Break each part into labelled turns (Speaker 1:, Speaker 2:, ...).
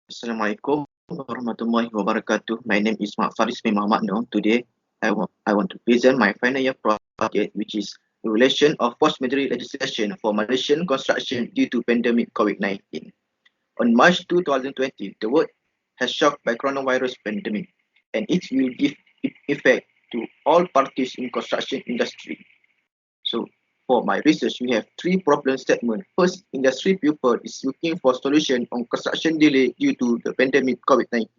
Speaker 1: Assalamualaikum warahmatullahi wabarakatuh. My name is Faris bin Muhammad Noor. Today, I want to present my final year project, which is the relation of force majeure legislation for Malaysian construction due to pandemic COVID-19. On March 2020, the world has shocked by coronavirus pandemic, and it will give effect to all parties in construction industry. So for my research, we have three problem statements. First, industry people is looking for solution on construction delay due to the pandemic COVID-19.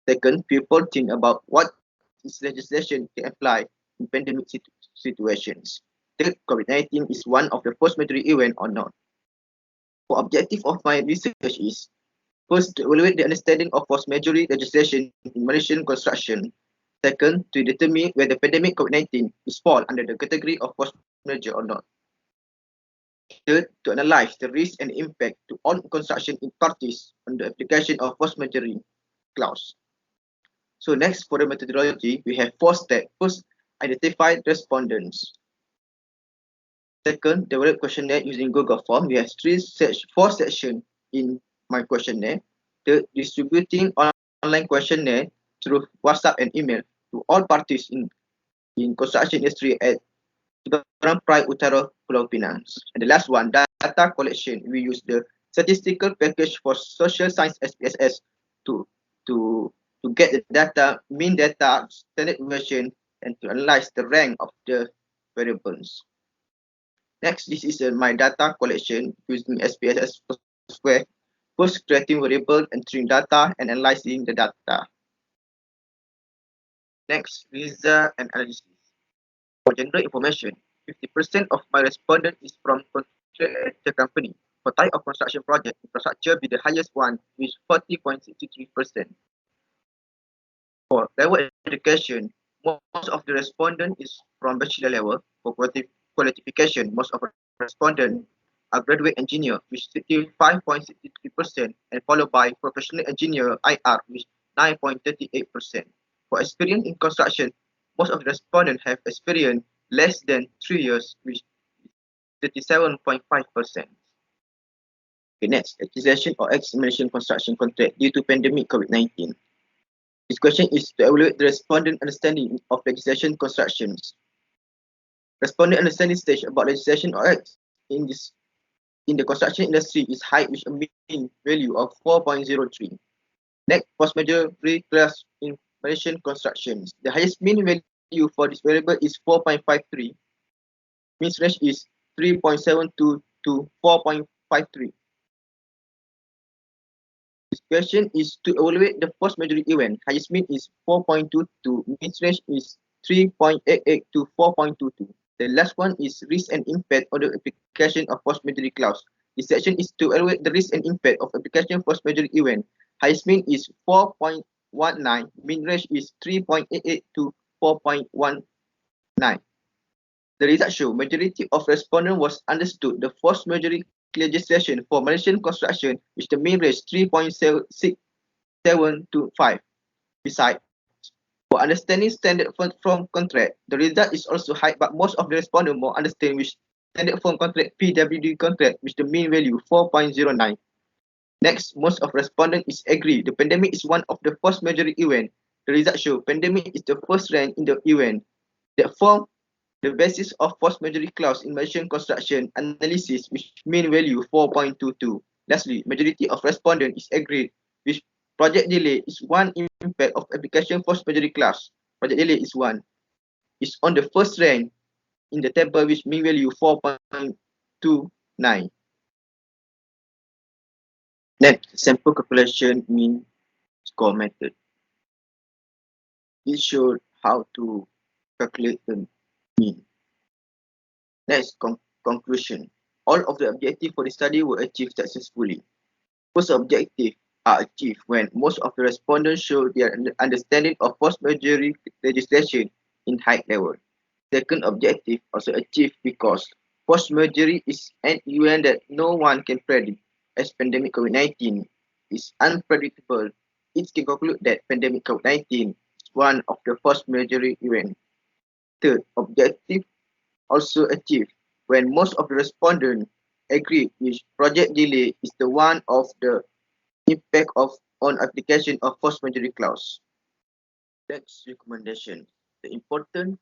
Speaker 1: Second, people think about what is legislation can apply in pandemic situations. Third, COVID-19 is one of the first major event or not. For objective of my research is first to evaluate the understanding of force majeure legislation in Malaysian construction. Second, to determine whether pandemic COVID-19 is fall under the category of force majeure or not. Third, to analyze the risk and impact to all construction parties on the application of force majeure clause. So next, for the methodology, we have four steps. First, identify respondents. Second, develop questionnaire using Google Form. We have four sections in my questionnaire. Third, distributing online questionnaire through WhatsApp and email to all parties in construction industry at Seberang Perai Utara, Pulau Pinang. And the last one, data collection. We use the statistical package for social science SPSS to get the data, mean data, standard deviation, and to analyze the rank of the variables. Next, this is my data collection using SPSS software. First, creating variable, entering data, and analyzing the data. Next, result and analysis. For general information, 50% of my respondent is from contractor company. For type of construction project, infrastructure be the highest one with 40.63%. For level education, most of the respondent is from bachelor level. For qualification, most of the respondent are graduate engineer with 65.63% and followed by professional engineer IR with 9.38%. For experience in construction, most of the respondents have experience less than 3 years with 37.5%. Okay, next, accusation or examination construction contract due to pandemic COVID-19. This question is to evaluate the respondent understanding of legislation constructions. Respondent understanding stage about legislation or acts in the construction industry is high with a mean value of 4.03. Next, force majeure class in Malaysian constructions. The highest mean value for this variable is 4.53. Mean range is 3.72 to 4.53. This question is to evaluate the force majeure event. Highest mean is 4.22. Mean range is 3.88 to 4.22. The last one is risk and impact on the application of force majeure clause. This section is to evaluate the risk and impact of application of force majeure event. Highest mean is 4.19. Mean range is 3.88 to 4.19. The results show majority of respondents was understood the force majeure legislation for Malaysian construction, which the mean range 3.67 to 5. Besides, for understanding standard from contract, the result is also high, but most of the respondents more understand which standard form contract PWD contract, which the mean value 4.09. Next, most of respondents is agree the pandemic is one of the force majeure event. The results show pandemic is the first rank in the event that form the basis of force majeure clause in Malaysian construction analysis, which mean value 4.22. Lastly, majority of respondents is agreed with project delay is one impact of application force majeure clause. Project delay is one. Is on the first rank in the table which mean value 4.29. Next, sample calculation mean score method. It shows how to calculate the mean. Next, conclusion. All of the objectives for the study were achieved successfully. First objective are achieved when most of the respondents show their understanding of force majeure legislation in high level. Second objective also achieved because force majeure is an event that no one can predict. As pandemic COVID-19 is unpredictable, it can conclude that pandemic COVID-19 is one of the force majeure events. Third objective also achieved when most of the respondents agree with project delay is the one of the impact of on application of force majeure clause. Next recommendation. The important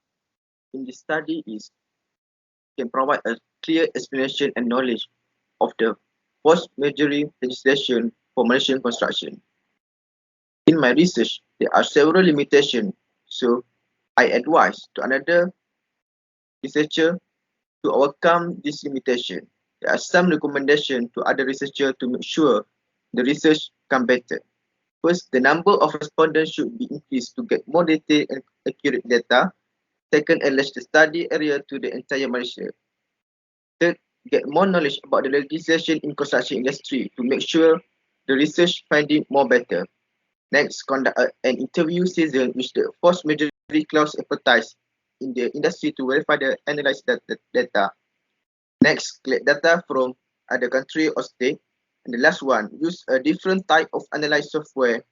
Speaker 1: in this study is can provide a clear explanation and knowledge of the force majeure legislation for Malaysian construction. In my research, there are several limitations, so I advise to another researcher to overcome this limitation. There are some recommendations to other researchers to make sure the research come better. First, the number of respondents should be increased to get more detailed and accurate data. Second, enlarge the study area to the entire Malaysia. Third, get more knowledge about the legislation in construction industry to make sure the research finding more better. Next, conduct an interview season which the force majeure clause advertised in the industry to verify the analyzed data. Next, collect data from other country or state. And the last one, use a different type of analyze software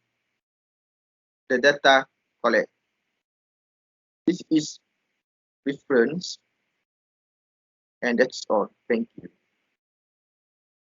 Speaker 1: the data collect. This is reference, and that's all. Thank you.